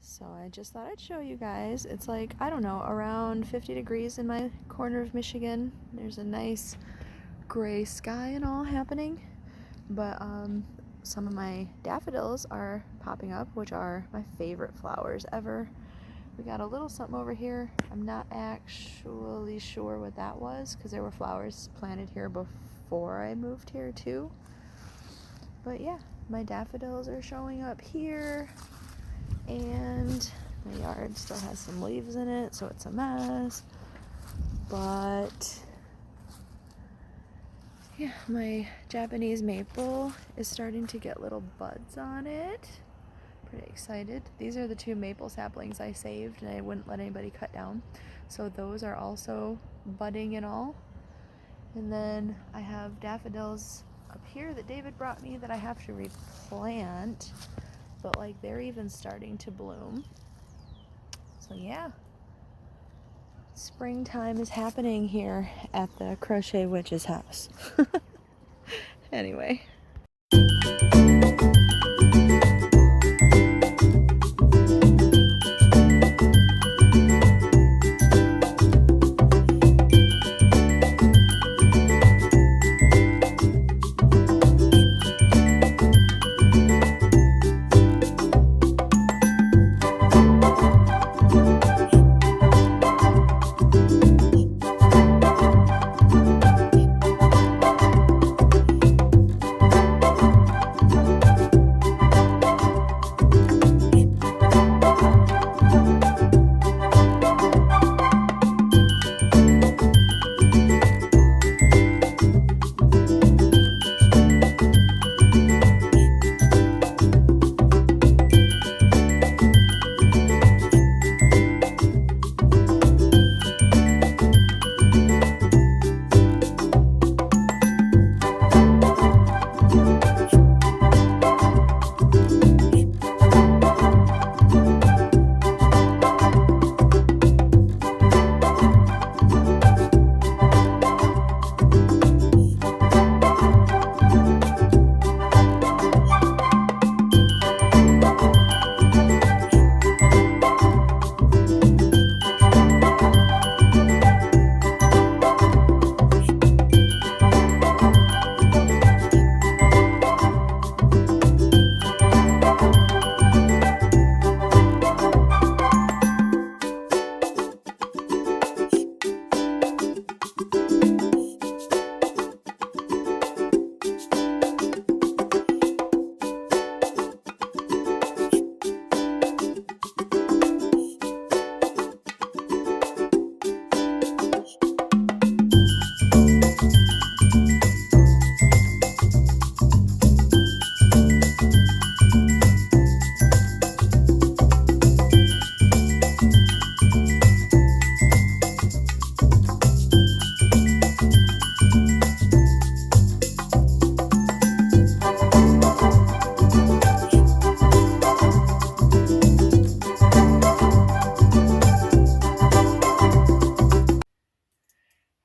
So I just thought I'd show you guys. It's like, I don't know, around 50 degrees in my corner of Michigan. There's a nice gray sky and all happening. But some of my daffodils are popping up, which are my favorite flowers ever. We got a little something over here. I'm not actually sure what that was because there were flowers planted here before I moved here too. But yeah, my daffodils are showing up here, and my yard still has some leaves in it, so it's a mess. But yeah, my Japanese maple is starting to get little buds on it. Pretty excited. These are the 2 maple saplings I saved and I wouldn't let anybody cut down. So those are also budding and all. And then I have daffodils up here that David brought me that I have to replant. But like they're even starting to bloom. So yeah. Springtime is happening here at the Crochet Witch's house. Anyway.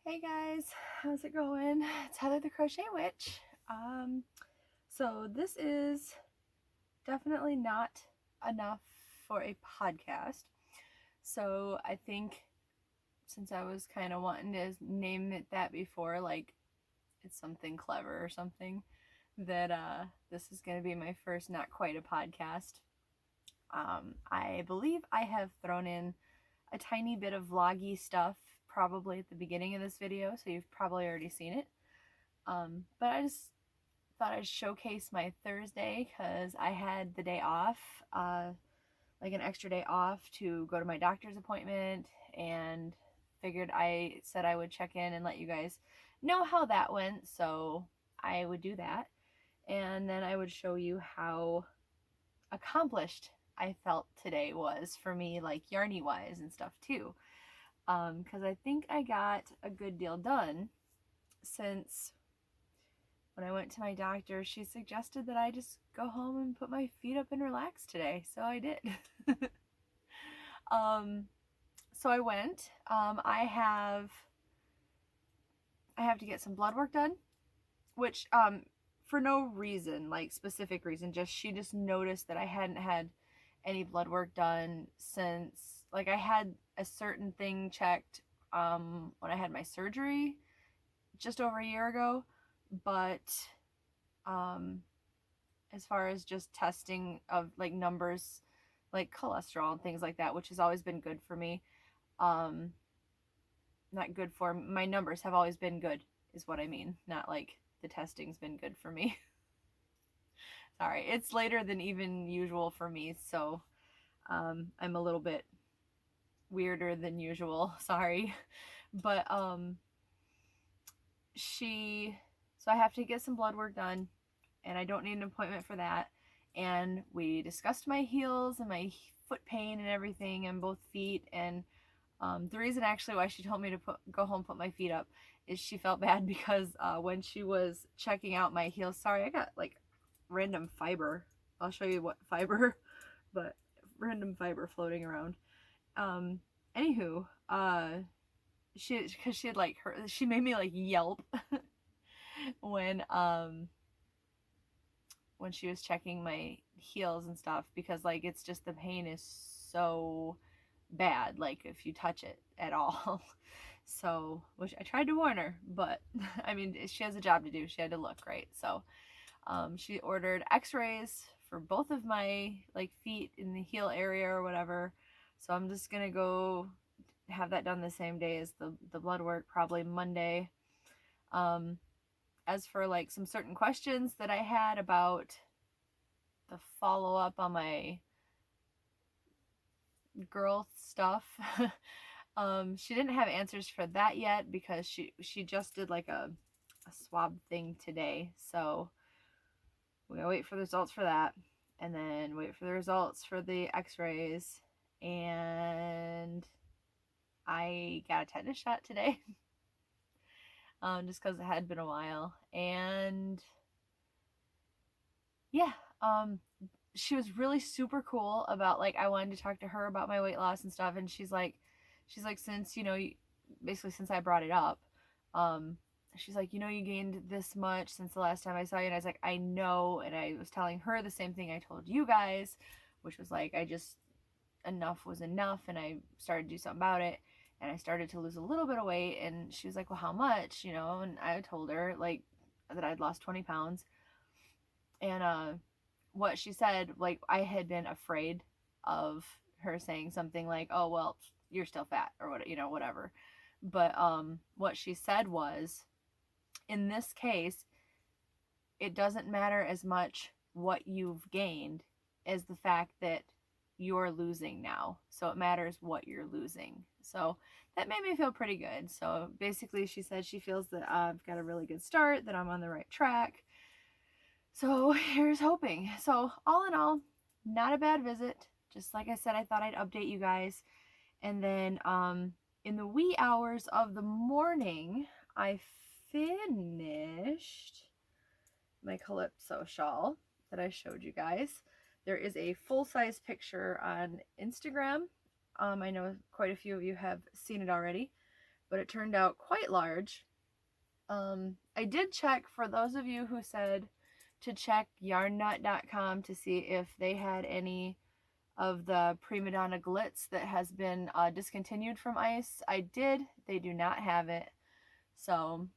Hey guys, how's it going? It's Heather the Crochet Witch. So this is definitely not enough for a podcast. So I think since I was kind of wanting to name it that before, like it's something clever or something, that this is going to be my first not quite a podcast. I believe I have thrown in a tiny bit of vloggy stuff probably at the beginning of this video, so you've probably already seen it. But I just thought I'd showcase my Thursday because I had the day off, like an extra day off to go to my doctor's appointment, and figured I said I would check in and let you guys know how that went, so I would do that. And then I would show you how accomplished I felt today was for me, like yarny wise and stuff too. Because I think I got a good deal done since when I went to my doctor, she suggested that I just go home and put my feet up and relax today. So I did. So I went. I have to get some blood work done, which for no reason, like specific reason, she just noticed that I hadn't had any blood work done since, like, I had a certain thing checked when I had my surgery just over a year ago, but as far as just testing of like numbers, like cholesterol and things like that, which has always been good for me, not good for my numbers have always been good is what I mean, not like the testing's been good for me. Sorry, it's later than even usual for me, so I'm a little bit weirder than usual. Sorry. But so I have to get some blood work done, and I don't need an appointment for that. And we discussed my heels and my foot pain and everything on both feet. And the reason actually why she told me to go home and put my feet up is she felt bad because when she was checking out my heels, sorry, I got like random fiber. I'll show you what fiber, but random fiber floating around. Anywho, because she had like she made me like yelp when she was checking my heels and stuff, because like it's just the pain is so bad, like if you touch it at all. So, which I tried to warn her, but I mean, she has a job to do. She had to look right. So she ordered x-rays for both of my like feet in the heel area or whatever. So I'm just gonna go have that done the same day as the blood work, probably Monday. As for like some certain questions that I had about the follow-up on my girl stuff, she didn't have answers for that yet because she just did like a swab thing today. So we're gonna wait for the results for that, and then wait for the results for the x-rays. And I got a tetanus shot today. Just because it had been a while. And yeah, she was really super cool about like, I wanted to talk to her about my weight loss and stuff, and she's like since, you know, basically since I brought it up, she's like, you know, you gained this much since the last time I saw you. And I was like, I know. And I was telling her the same thing I told you guys, which was like, enough was enough, and I started to do something about it, and I started to lose a little bit of weight. And she was like, well, how much, you know? And I told her like that I'd lost 20 pounds. And what she said, like, I had been afraid of her saying something like, oh, well, you're still fat, or what, you know, whatever. But what she said was, in this case, it doesn't matter as much what you've gained as the fact that you're losing now. So it matters what you're losing. So that made me feel pretty good. So basically she said she feels that I've got a really good start, that I'm on the right track. So here's hoping. So all in all, not a bad visit. Just like I said, I thought I'd update you guys. And then in the wee hours of the morning, I finished my Calypso shawl that I showed you guys. There is a full-size picture on Instagram. I know quite a few of you have seen it already, but it turned out quite large. I did check, for those of you who said to check yarnnut.com to see if they had any of the Prima Donna Glitz that has been discontinued from ice. I did. They do not have it. So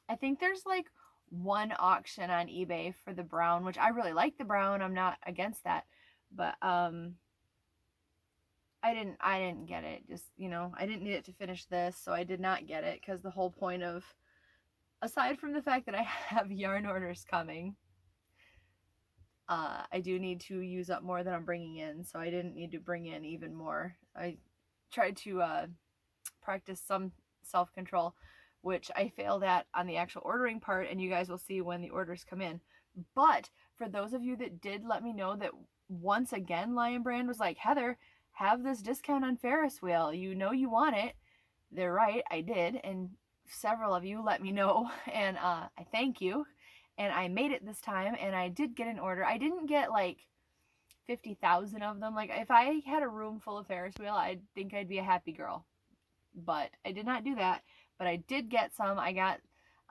I think there's like one auction on eBay for the brown, which I really like the brown. I'm not against that, but I didn't get it. Just, you know, I didn't need it to finish this, so I did not get it, because the whole point of, aside from the fact that I have yarn orders coming, I do need to use up more than I'm bringing in, so I didn't need to bring in even more. I tried to practice some self-control, which I failed at on the actual ordering part, and you guys will see when the orders come in. But for those of you that did let me know that, once again, Lion Brand was like, Heather, have this discount on Ferris wheel. You know you want it. They're right, I did, and several of you let me know, and I thank you. And I made it this time, and I did get an order. I didn't get like 50,000 of them. Like, if I had a room full of Ferris wheel, I think I'd be a happy girl. But I did not do that. But I did get some. I got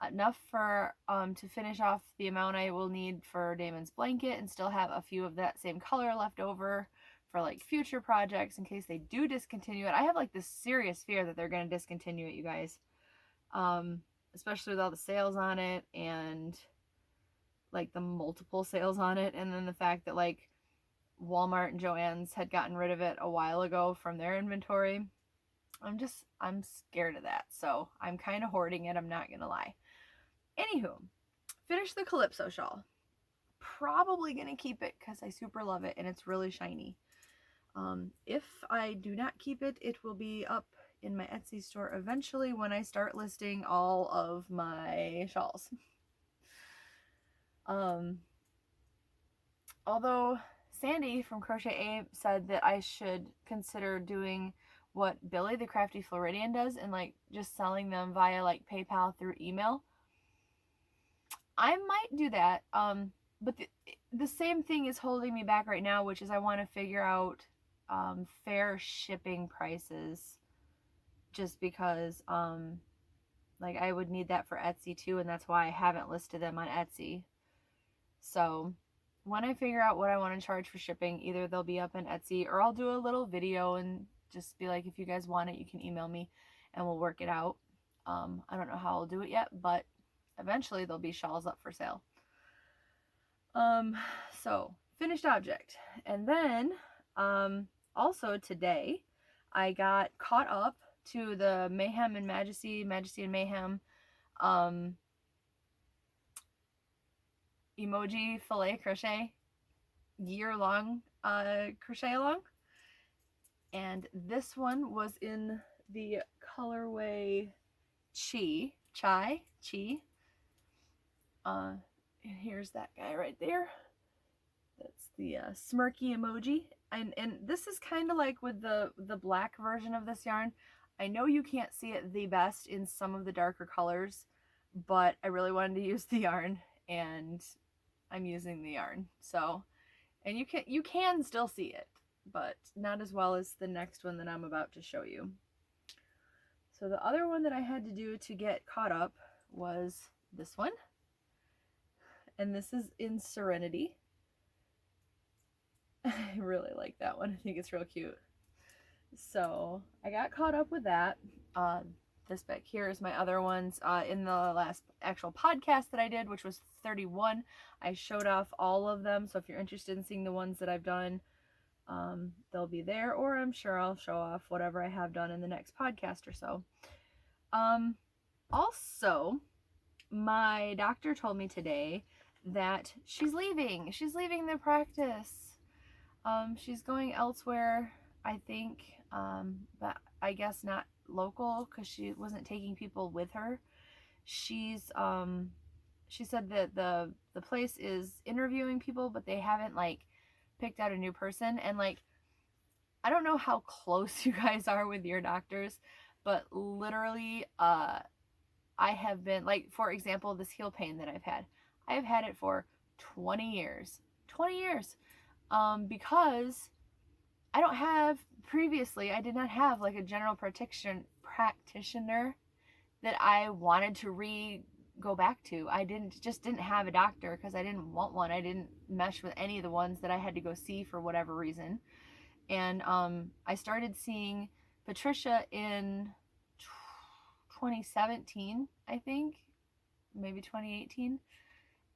enough for to finish off the amount I will need for Damon's blanket, and still have a few of that same color left over for like future projects in case they do discontinue it. I have like this serious fear that they're going to discontinue it, you guys. Especially with all the sales on it and like the multiple sales on it, and then the fact that like Walmart and Joann's had gotten rid of it a while ago from their inventory. I'm scared of that, so I'm kind of hoarding it, I'm not gonna lie. Anywho, finish the Calypso shawl. Probably gonna keep it because I super love it and it's really shiny. If I do not keep it, it will be up in my Etsy store eventually when I start listing all of my shawls. Although Sandy from Crochet A said that I should consider doing what Billy the Crafty Floridian does and like just selling them via like PayPal through email. I might do that. But the same thing is holding me back right now, which is I want to figure out fair shipping prices, just because like I would need that for Etsy too, and that's why I haven't listed them on Etsy. So when I figure out what I want to charge for shipping, either they'll be up on Etsy or I'll do a little video and just be like, if you guys want it, you can email me and we'll work it out. I don't know how I'll do it yet, but eventually there'll be shawls up for sale. So finished object. And then also today I got caught up to the Mayhem and Majesty and Mayhem emoji fillet crochet year-long crochet along, and this one was in the colorway chai. And here's that guy right there. That's the smirky emoji, and this is kind of like with the black version of this yarn. I know you can't see it the best in some of the darker colors, but I really wanted to use the yarn, and I'm using the yarn. So, and you can still see it, but not as well as the next one that I'm about to show you. So the other one that I had to do to get caught up was this one, and this is in Serenity. I really like that one. I think it's real cute. So I got caught up with that. This back here is my other ones. In the last actual podcast that I did, which was 31, I showed off all of them. So if you're interested in seeing the ones that I've done, they'll be there, or I'm sure I'll show off whatever I have done in the next podcast or so. Also, my doctor told me today that she's leaving the practice. She's going elsewhere, I think, but I guess not local, because she wasn't taking people with her. She said that the place is interviewing people, but they haven't like picked out a new person. And like, I don't know how close you guys are with your doctors, but literally I have been, like, for example, this heel pain that I've had it for 20 years because I did not have like a general practitioner that I wanted to go back to. I just didn't have a doctor because I didn't want one. I didn't mesh with any of the ones that I had to go see for whatever reason. And I started seeing Patricia in 2017, I think, maybe 2018.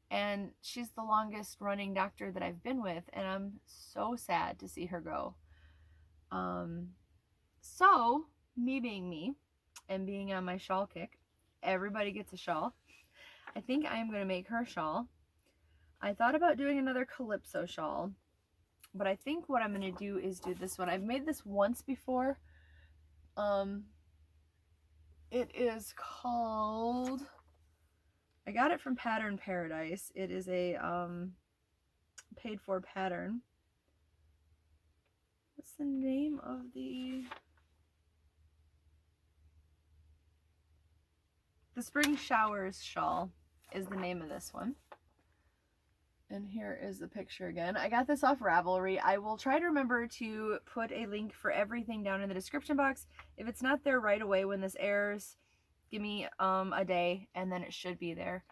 And she's the longest running doctor that I've been with, and I'm so sad to see her go. So, me being me, and being on my shawl kick, everybody gets a shawl. I think I'm going to make her a shawl. I thought about doing another Calypso shawl, but I think what I'm going to do is do this one. I've made this once before. It is called, I got it from Pattern Paradise. It is a paid for pattern. What's the name of the Spring Showers shawl is the name of this one. And here is the picture again. I got this off Ravelry. I will try to remember to put a link for everything down in the description box. If it's not there right away when this airs, give me a day and then it should be there.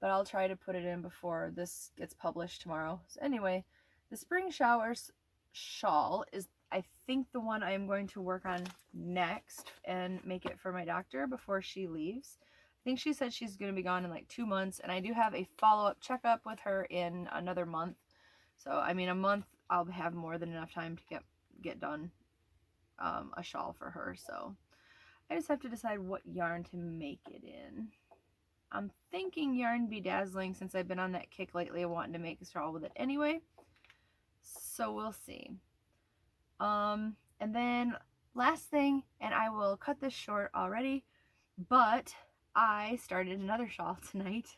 But I'll try to put it in before this gets published tomorrow. So anyway, the Spring Showers shawl is, I think, the one I'm going to work on next and make it for my doctor before she leaves. I think she said she's going to be gone in like 2 months, and I do have a follow-up checkup with her in another month. So, I mean, a month I'll have more than enough time to get done a shawl for her. So I just have to decide what yarn to make it in. I'm thinking Yarn Bedazzling, since I've been on that kick lately of wanting to make a shawl with it anyway. So we'll see. And then last thing, and I will cut this short already, but I started another shawl tonight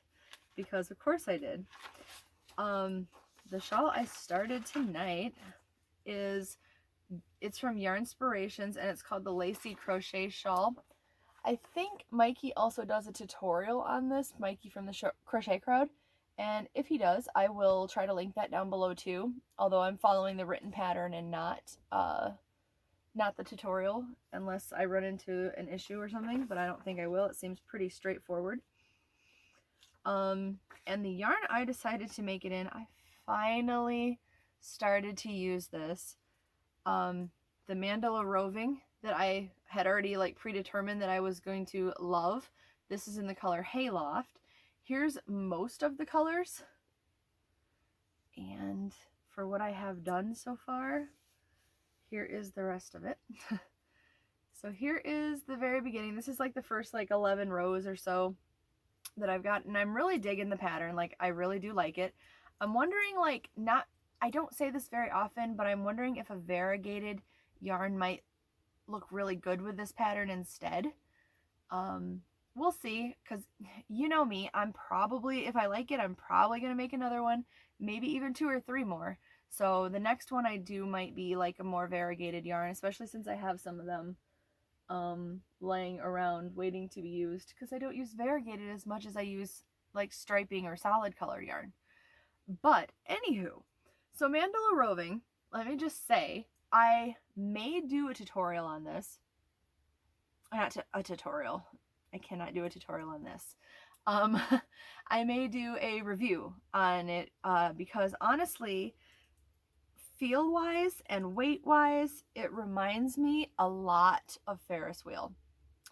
because of course I did. The shawl I started tonight it's from Yarnspirations, and it's called the Lacy Crochet Shawl. I think Mikey also does a tutorial on this, Mikey from the Crochet Crowd, and if he does, I will try to link that down below too, although I'm following the written pattern and not the tutorial, unless I run into an issue or something, but I don't think I will. It seems pretty straightforward. And the yarn I decided to make it in, I finally started to use this. The Mandala Roving that I had already like predetermined that I was going to love. This is in the color Hayloft. Here's most of the colors. And for what I have done so far, here is the rest of it. So here is the very beginning. This is like the first like 11 rows or so that I've got, and I'm really digging the pattern. Like, I really do like it. I'm wondering, like, I don't say this very often, but I'm wondering if a variegated yarn might look really good with this pattern instead. We'll see, because you know me, I'm probably, if I like it, I'm probably going to make another one, maybe even 2 or 3 more. So the next one I do might be like a more variegated yarn, especially since I have some of them laying around waiting to be used, because I don't use variegated as much as I use like striping or solid color yarn. But anywho, so Mandala Roving, let me just say, I may do a tutorial on this. Not a tutorial. I cannot do a tutorial on this. I may do a review on it because honestly, feel-wise and weight-wise, it reminds me a lot of Ferris Wheel.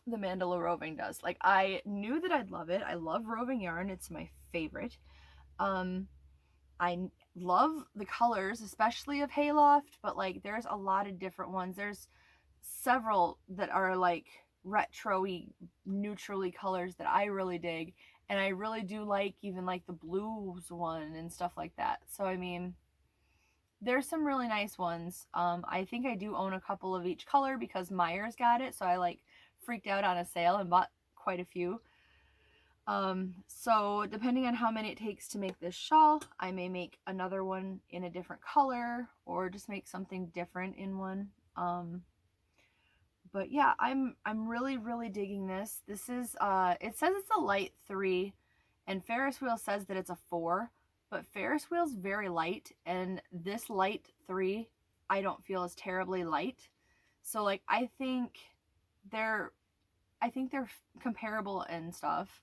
The Mandala Roving does. Like, I knew that I'd love it. I love roving yarn. It's my favorite. I love the colors, especially of Hayloft, but like there's a lot of different ones. There's several that are like retro-y, neutrally colors that I really dig, and I really do like even like the blues one and stuff like that. So I mean, there's some really nice ones. I think I do own a couple of each color because Myers got it, so I like freaked out on a sale and bought quite a few. So depending on how many it takes to make this shawl, I may make another one in a different color or just make something different in one. But yeah, I'm really, really digging this. This is, it says it's a light 3 and Ferris Wheel says that it's a 4, but Ferris Wheel's very light, and this light 3, I don't feel is terribly light. So like, I think they're comparable and stuff.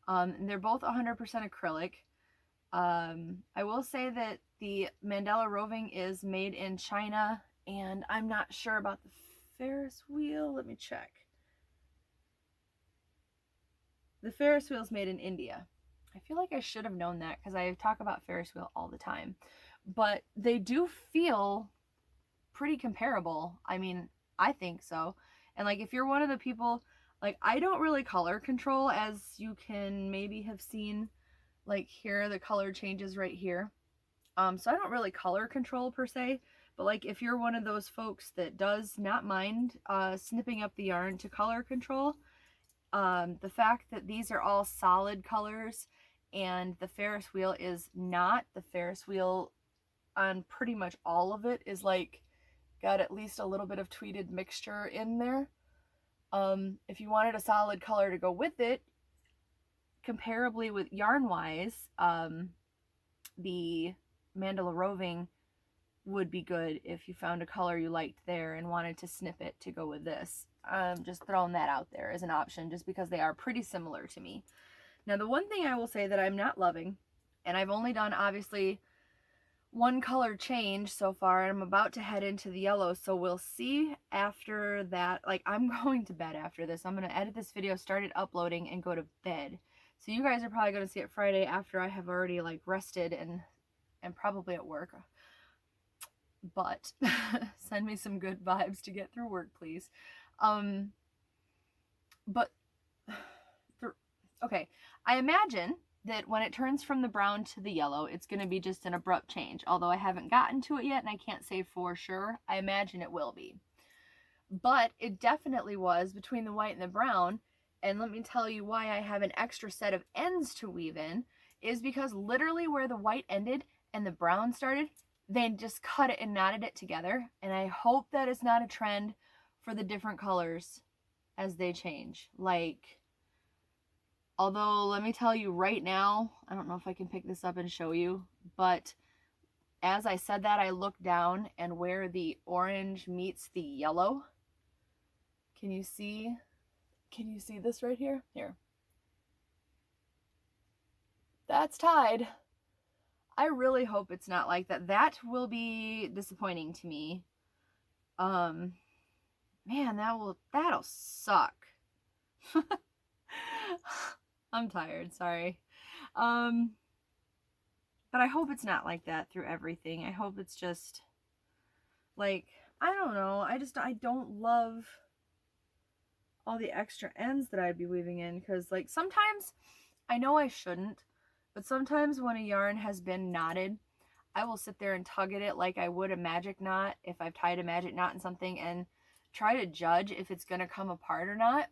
And they're both 100% acrylic. I will say that the Mandala Roving is made in China, and I'm not sure about the Ferris Wheel. Let me check. The Ferris Wheel is made in India. I feel like I should have known that because I talk about Ferris Wheel all the time. But they do feel pretty comparable. I mean, I think so. And like, if you're one of the people, like, I don't really color control, as you can maybe have seen, like here, the color changes right here. So I don't really color control per se, but like if you're one of those folks that does not mind snipping up the yarn to color control, the fact that these are all solid colors and the Ferris Wheel is not, the Ferris Wheel on pretty much all of it is like got at least a little bit of tweeted mixture in there. If you wanted a solid color to go with it, comparably with yarn wise, the Mandala Roving would be good if you found a color you liked there and wanted to snip it to go with this. Just throwing that out there as an option, just because they are pretty similar to me. Now, the one thing I will say that I'm not loving, and I've only done obviously one color change so far, and I'm about to head into the yellow, so we'll see after that. Like, I'm going to bed after this. I'm going to edit this video, start it uploading, and go to bed. So you guys are probably going to see it Friday after I have already like rested and probably at work. But send me some good vibes to get through work, please. But okay, I imagine that when it turns from the brown to the yellow, it's going to be just an abrupt change. Although I haven't gotten to it yet and I can't say for sure, I imagine it will be. But it definitely was between the white and the brown. And let me tell you why I have an extra set of ends to weave in, is because literally where the white ended and the brown started, they just cut it and knotted it together. And I hope that it's not a trend for the different colors as they change. Like, although let me tell you right now, I don't know if I can pick this up and show you, but as I said that, I looked down, and where the orange meets the yellow, can you see this right here? Here. That's tied. I really hope it's not like that. That will be disappointing to me. Man, that'll suck. I'm tired, sorry. But I hope it's not like that through everything. I hope it's just like, I don't know. I don't love all the extra ends that I'd be weaving in, because like sometimes, I know I shouldn't, but sometimes when a yarn has been knotted, I will sit there and tug at it like I would a magic knot if I've tied a magic knot in something, and try to judge if it's going to come apart or not.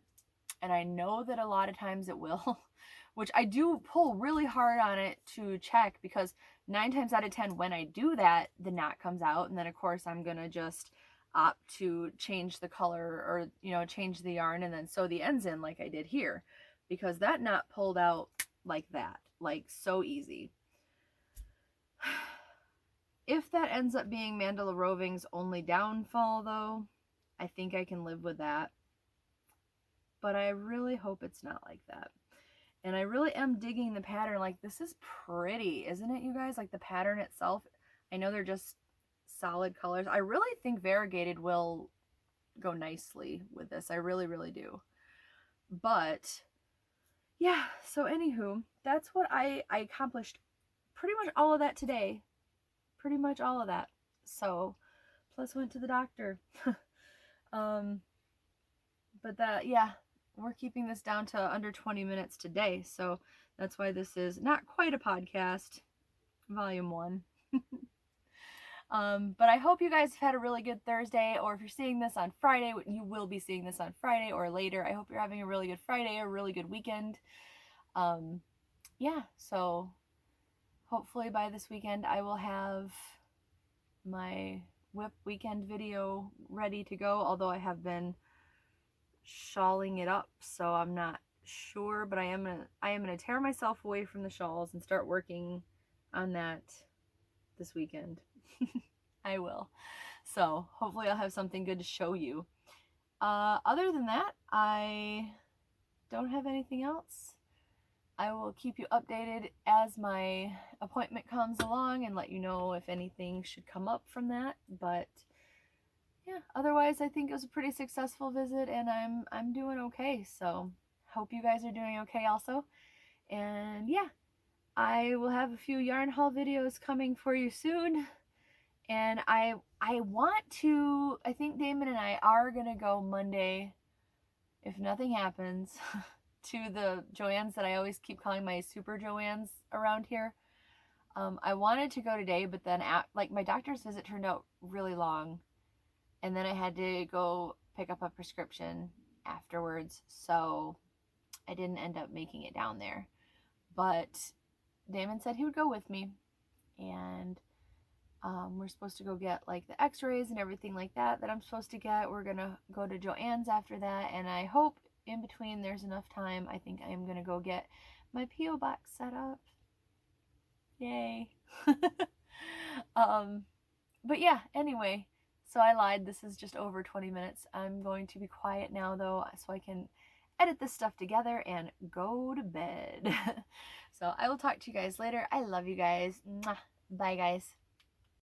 And I know that a lot of times it will, which I do pull really hard on it to check, because 9 times out of 10 when I do that, the knot comes out, and then of course I'm going to just opt to change the color, or change the yarn and then sew the ends in like I did here, because that knot pulled out like that, like so easy. If that ends up being Mandala Roving's only downfall though, I think I can live with that. But I really hope it's not like that. And I really am digging the pattern. Like, this is pretty, isn't it, you guys? Like, the pattern itself, I know they're just solid colors. I really think variegated will go nicely with this. I really, really do. But yeah, so anywho, that's what I accomplished. Pretty much all of that today. Pretty much all of that. So, plus went to the doctor. But that, yeah, we're keeping this down to under 20 minutes today. So that's why this is not quite a podcast, volume 1. But I hope you guys have had a really good Thursday, or if you're seeing this on Friday, you will be seeing this on Friday or later. I hope you're having a really good Friday, or a really good weekend. Yeah, so hopefully by this weekend I will have my whip weekend video ready to go, although I have been shawling it up, so I'm not sure, but I am gonna tear myself away from the shawls and start working on that this weekend. I will. So hopefully I'll have something good to show you. Other than that, I don't have anything else. I will keep you updated as my appointment comes along and let you know if anything should come up from that. But yeah, otherwise I think it was a pretty successful visit, and I'm doing okay. So hope you guys are doing okay also. And yeah, I will have a few yarn haul videos coming for you soon. And I think Damon and I are gonna go Monday, if nothing happens, to the Joann's that I always keep calling my super Joann's around here. I wanted to go today, but then like my doctor's visit turned out really long, and then I had to go pick up a prescription afterwards, so I didn't end up making it down there. But Damon said he would go with me, and we're supposed to go get like the x-rays and everything like that I'm supposed to get. We're gonna go to Joann's after that, and I hope in between there's enough time. I think I am gonna go get my P.O. box set up. Yay. But yeah, anyway, so I lied. This is just over 20 minutes. I'm going to be quiet now though, so I can edit this stuff together and go to bed. So I will talk to you guys later. I love you guys. Mwah. Bye guys.